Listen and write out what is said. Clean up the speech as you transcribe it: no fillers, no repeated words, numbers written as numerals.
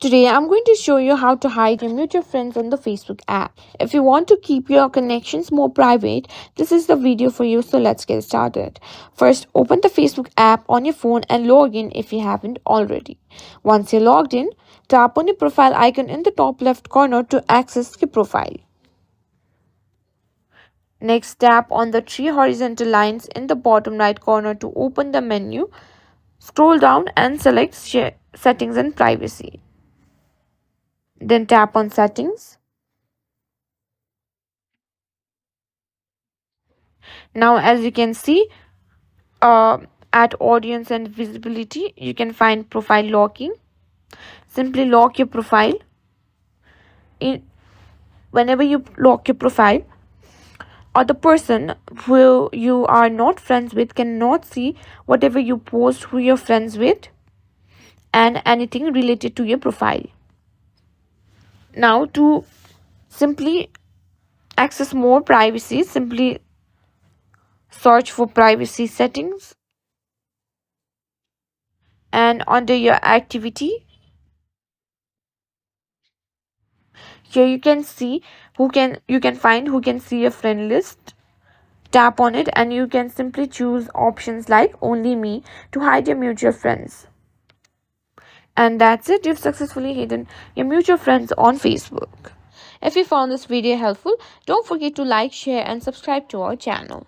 Today, I'm going to show you how to hide your mutual friends on the Facebook app. If you want to keep your connections more private, this is the video for you, so let's get started. First, open the Facebook app on your phone and log in if you haven't already. Once you're logged in, tap on your profile icon in the top left corner to access your profile. Next, tap on the three horizontal lines in the bottom right corner to open the menu. Scroll down and select Settings and Privacy. Then tap on Settings. Now, as you can see, uh, at Audience and Visibility, you can find Profile Locking. Simply lock your profile. Whenever you lock your profile, or the person who you are not friends with cannot see whatever you post, who you're friends with, and anything related to your profile. Now, to simply access more privacy, simply search for privacy settings, and under your activity, here you can see you can find who can see your friend list. Tap on it and you can simply choose options like only me to hide your mutual friends. And that's it, you've successfully hidden your mutual friends on Facebook. If you found this video helpful, don't forget to like, share and subscribe to our channel.